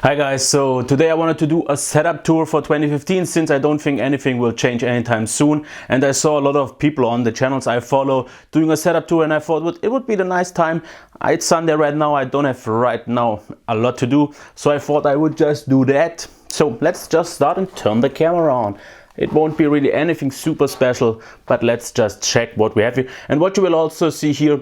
Hi guys, so today I wanted to do a setup tour for 2015 since I don't think anything will change anytime soon, and I saw a lot of people on the channels I follow doing a setup tour, and I thought it would be the nice time. It's Sunday right now, I don't have right now a lot to do, so I thought I would just do that. So let's just start and turn the camera on. It won't be really anything super special, but let's just check what we have here. And what you will also see here,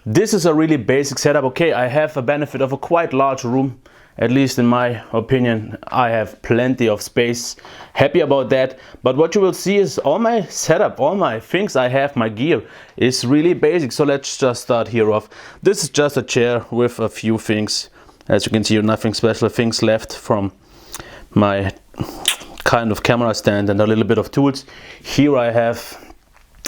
this is a really basic setup. Okay, I have a benefit of a quite large room. At least in my opinion, I have plenty of space. Happy about that. But what you will see is all my setup, all my things I have, my gear is really basic. So let's just start here off. This is just a chair with a few things. As you can see, nothing special things left from my kind of camera stand and a little bit of tools. Here I have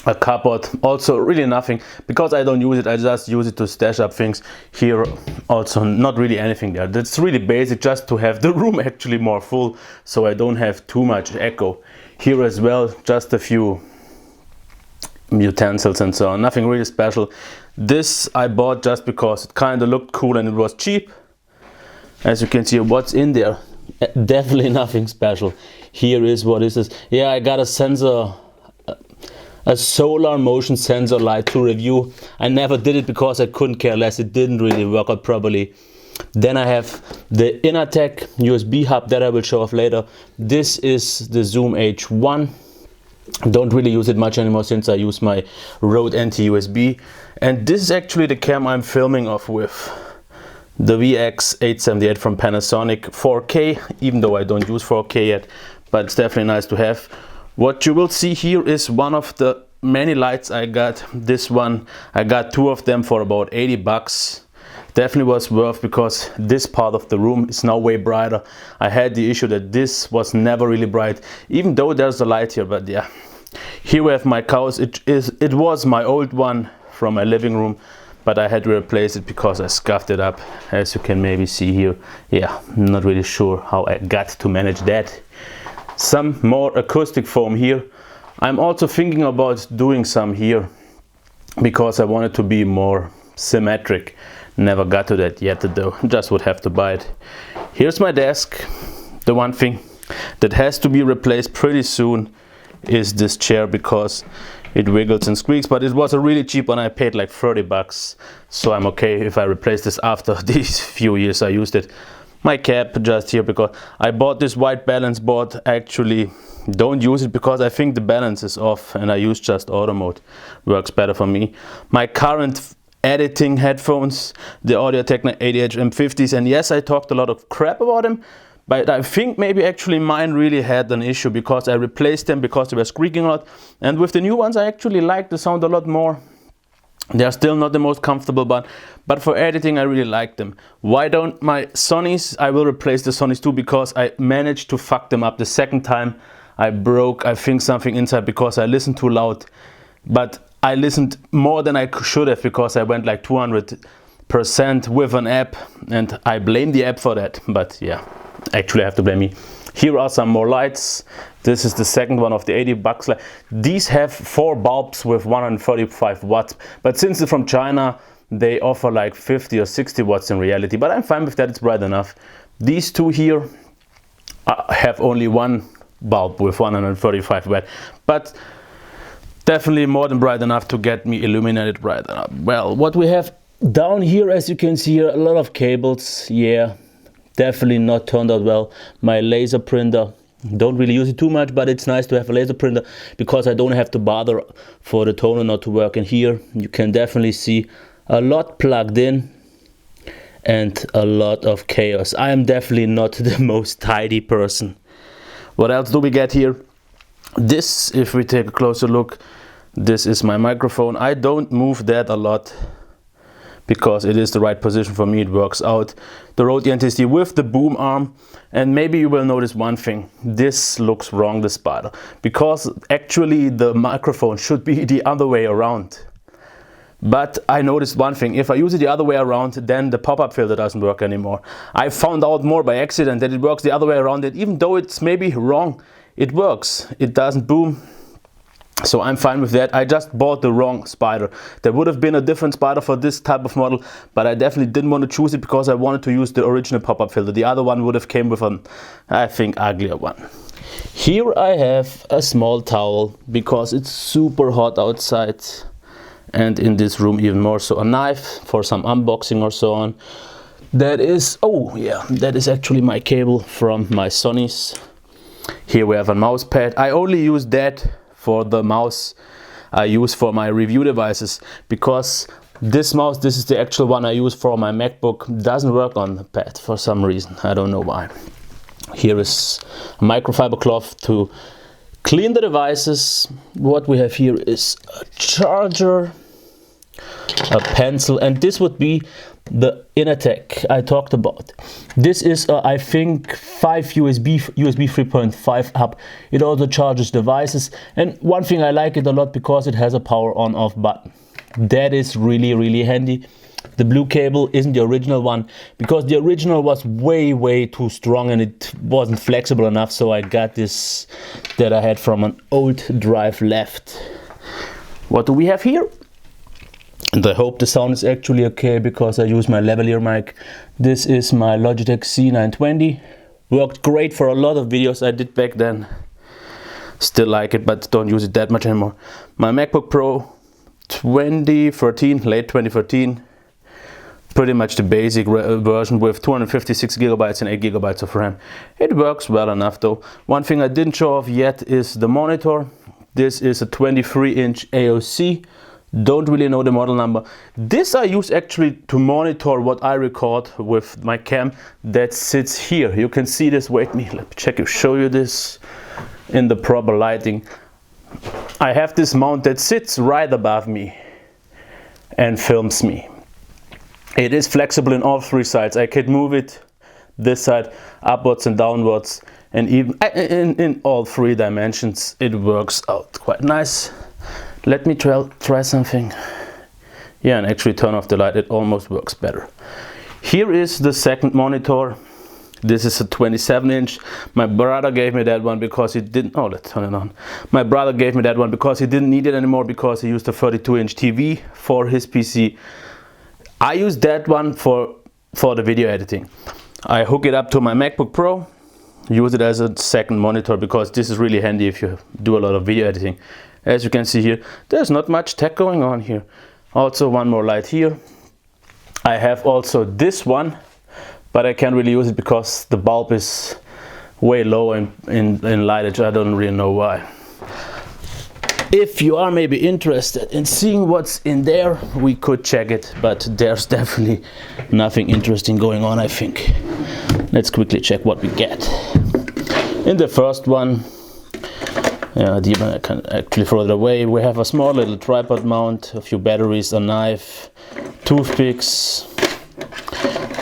a cupboard, also really nothing because I don't use it. I just use it to stash up things. Here also not really anything there. That's really basic, just to have the room actually more full so I don't have too much echo. Here as well, just a few utensils and so on, nothing really special. This I bought just because it kind of looked cool and it was cheap. As you can see, what's in there, definitely nothing special. Here is, what is this? Yeah, I got a sensor, a solar motion sensor light to review. I never did it because I couldn't care less. It didn't really work out properly. Then I have the Innertech USB hub that I will show off later. This is the Zoom H1. Don't really use it much anymore since I use my Rode NT-USB. And this is actually the camera I'm filming off with. The VX878 from Panasonic, 4K, even though I don't use 4K yet, but it's definitely nice to have. What you will see here is one of the many lights I got. This one, I got two of them for about 80 bucks. Definitely was worth, because this part of the room is now way brighter. I had the issue that this was never really bright, even though there's a light here, but yeah. Here we have my couch. It was my old one from my living room, but I had to replace it because I scuffed it up, as you can maybe see here. Yeah, not really sure how I got to manage that. Some more acoustic foam here. I'm also thinking about doing some here because I want it to be more symmetric. Never got to that yet though, just would have to buy it. Here's my desk. The one thing that has to be replaced pretty soon is this chair because it wiggles and squeaks, but it was a really cheap one. I paid like 30 bucks, so I'm okay if I replace this after these few years I used it. My cap just here because I bought this white balance board. Actually don't use it because I think the balance is off and I use just auto mode. Works better for me. My current editing headphones, the Audio Technica ADH M50s, and yes, I talked a lot of crap about them, but I think maybe actually mine really had an issue because I replaced them because they were squeaking a lot, and with the new ones I actually like the sound a lot more. They are still not the most comfortable, but for editing I really like them. Why don't my Sonys? I will replace the Sonys too because I managed to fuck them up the second time. I broke, I think, something inside because I listened too loud, but I listened more than I should have because I went like 200% with an app, and I blame the app for that. But yeah, actually I have to blame me. Here are some more lights. This is the second one of the 80 bucks light. These have 4 bulbs with 135 watts, but since they're from China, they offer like 50 or 60 watts in reality, but I'm fine with that, it's bright enough. These two here have only one bulb with 135 watt, but definitely more than bright enough to get me illuminated bright enough. Well, what we have down here, as you can see here, a lot of cables. Yeah, definitely not turned out well. My laser printer, don't really use it too much, but it's nice to have a laser printer because I don't have to bother for the toner not to work. And here you can definitely see a lot plugged in and a lot of chaos. I am definitely not the most tidy person. What else do we get here? This, if we take a closer look, this is my microphone. I don't move that a lot because it is the right position for me, it works out. The Rode NT with the boom arm, and maybe you will notice one thing. This looks wrong, the spider, because actually the microphone should be the other way around. But I noticed one thing, if I use it the other way around, then the pop-up filter doesn't work anymore. I found out more by accident that it works the other way around, that even though it's maybe wrong, it works. It doesn't boom. So I'm fine with that. I just bought the wrong spider. There would have been a different spider for this type of model, but I definitely didn't want to choose it because I wanted to use the original pop-up filter. The other one would have came with an, I think, uglier one. Here I have a small towel because it's super hot outside, and in this room even more. So a knife for some unboxing or so on. That is, oh yeah, that is actually my cable from my Sonys. Here we have a mouse pad. I only use that for the mouse I use for my review devices, because this mouse, this is the actual one I use for my MacBook, doesn't work on the pad for some reason. I don't know why. Here is a microfiber cloth to clean the devices. What we have here is a charger, a pencil, and this would be the Inatec I talked about. This is I think 5 USB 3.5 hub. It also charges devices, and one thing I like it a lot because it has a power on off button. That is really handy. The blue cable isn't the original one because the original was way too strong and it wasn't flexible enough, so I got this that I had from an old drive left. What do we have here? And I hope the sound is actually okay because I use my lavalier mic. This is my Logitech C920. Worked great for a lot of videos I did back then. Still like it, but don't use it that much anymore. My MacBook Pro 2013, late 2013. Pretty much the basic version with 256 gigabytes and 8 gigabytes of RAM. It works well enough though. One thing I didn't show off yet is the monitor. This is a 23-inch AOC. Don't really know the model number. This I use actually to monitor what I record with my cam that sits here. You can see this, wait me, let me show you this in the proper lighting. I have this mount that sits right above me and films me. It is flexible in all three sides. I can move it this side upwards and downwards, and even in all three dimensions it works out quite nice. Let me try something. Yeah, and actually turn off the light, it almost works better. Here is the second monitor. This is a 27-inch. My brother gave me that one because he didn't, oh, let's turn it on. My brother gave me that one because he didn't need it anymore because he used a 32-inch TV for his PC. I use that one for the video editing. I hook it up to my MacBook Pro, use it as a second monitor because this is really handy if you do a lot of video editing. As you can see here, there's not much tech going on here. Also one more light here. I have also this one, but I can't really use it because the bulb is way low in lightage. I don't really know why. If you are maybe interested in seeing what's in there, we could check it, but there's definitely nothing interesting going on, I think. Let's quickly check what we get. In the first one, yeah, I can actually throw it away. We have a small little tripod mount, a few batteries, a knife, toothpicks.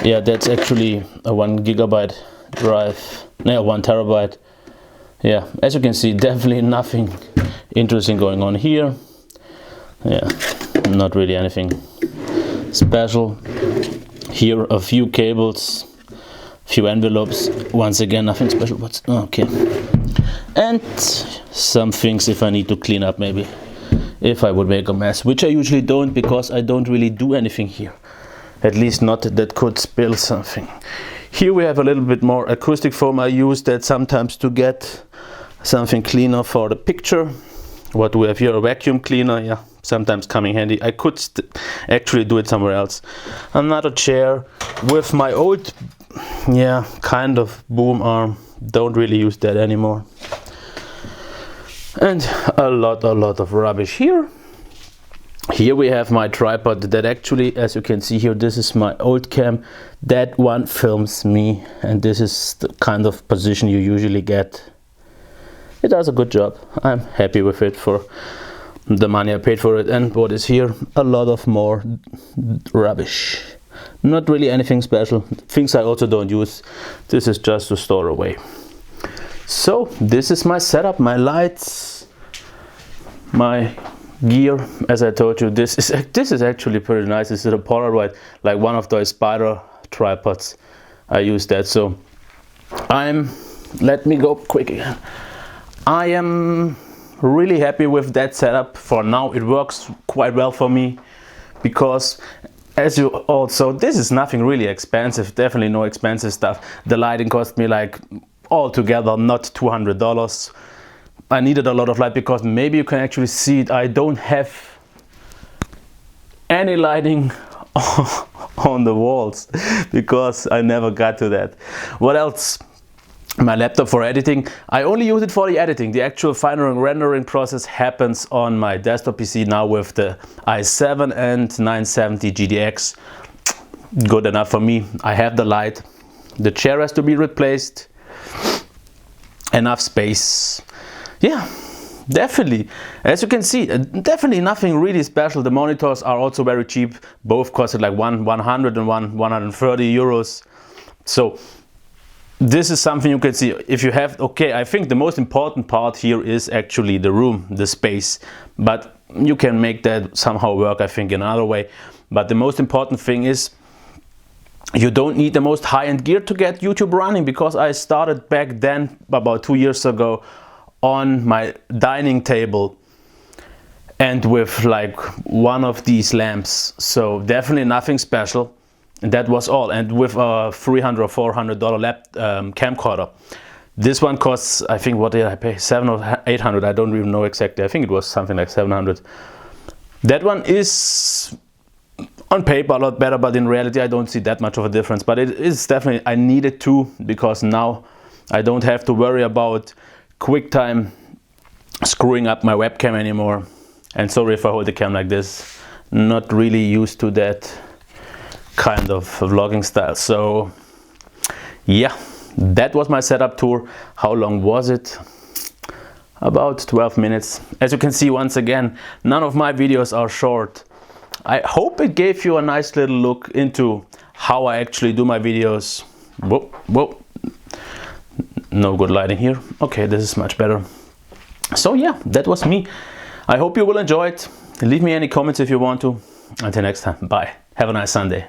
Yeah, that's actually a 1 gigabyte drive, no, 1 terabyte. Yeah, as you can see, definitely nothing interesting going on here. Yeah, not really anything special. Here a few cables, few envelopes. Once again, nothing special. What's okay? And some things if I need to clean up, maybe if I would make a mess, which I usually don't because I don't really do anything here. At least not that could spill something. Here we have a little bit more acoustic foam. I use that sometimes to get something cleaner for the picture. What do we have here? A vacuum cleaner, yeah, sometimes coming handy. I could actually do it somewhere else. Another chair with my old, yeah, kind of boom arm. Don't really use that anymore. And a lot of rubbish here. Here we have my tripod that actually, as you can see here, this is my old cam. That one films me, and this is the kind of position you usually get. It does a good job. I'm happy with it for the money I paid for it. And what is here? A lot of more rubbish. Not really anything special. Things I also don't use. This is just to store away. So this is my setup, my lights, my gear. As I told you, this is actually pretty nice. This is a Polaroid, like one of those spider tripods. I use that. So let me go quick again. I am really happy with that setup. For now it works quite well for me, because as you also, this is nothing really expensive, definitely no expensive stuff. The lighting cost me like altogether not $200. I needed a lot of light, because maybe you can actually see it, I don't have any lighting on the walls because I never got to that. What else? My laptop for editing. I only use it for the editing. The actual final rendering process happens on my desktop PC now with the i7 and 970 GTX. Good enough for me. I have the light. The chair has to be replaced. Enough space. Yeah, definitely. As you can see, definitely nothing really special. The monitors are also very cheap. Both costed like 100 and 130 euros. So this is something you can see. If you have, okay, I think the most important part here is actually the room, the space. But you can make that somehow work, I think, in another way. But the most important thing is you don't need the most high-end gear to get YouTube running, because I started back then, about 2 years ago, on my dining table and with like one of these lamps. So definitely nothing special. And that was all. And with a $300 or $400 camcorder. This one costs, I think, what did I pay? $700 or $800. I don't even know exactly. I think it was something like $700. That one is on paper a lot better, but in reality I don't see that much of a difference. But it is definitely, I need it too, because now I don't have to worry about QuickTime screwing up my webcam anymore. And sorry if I hold the cam like this, not really used to that kind of vlogging style. So yeah, that was my setup tour. How long was it? About 12 minutes. As you can see, once again, none of my videos are short. I hope it gave you a nice little look into how I actually do my videos. Whoa, whoa. No good lighting here. Okay, this is much better. So yeah, that was me. I hope you will enjoy it. Leave me any comments if you want to. Until next time, bye. Have a nice Sunday.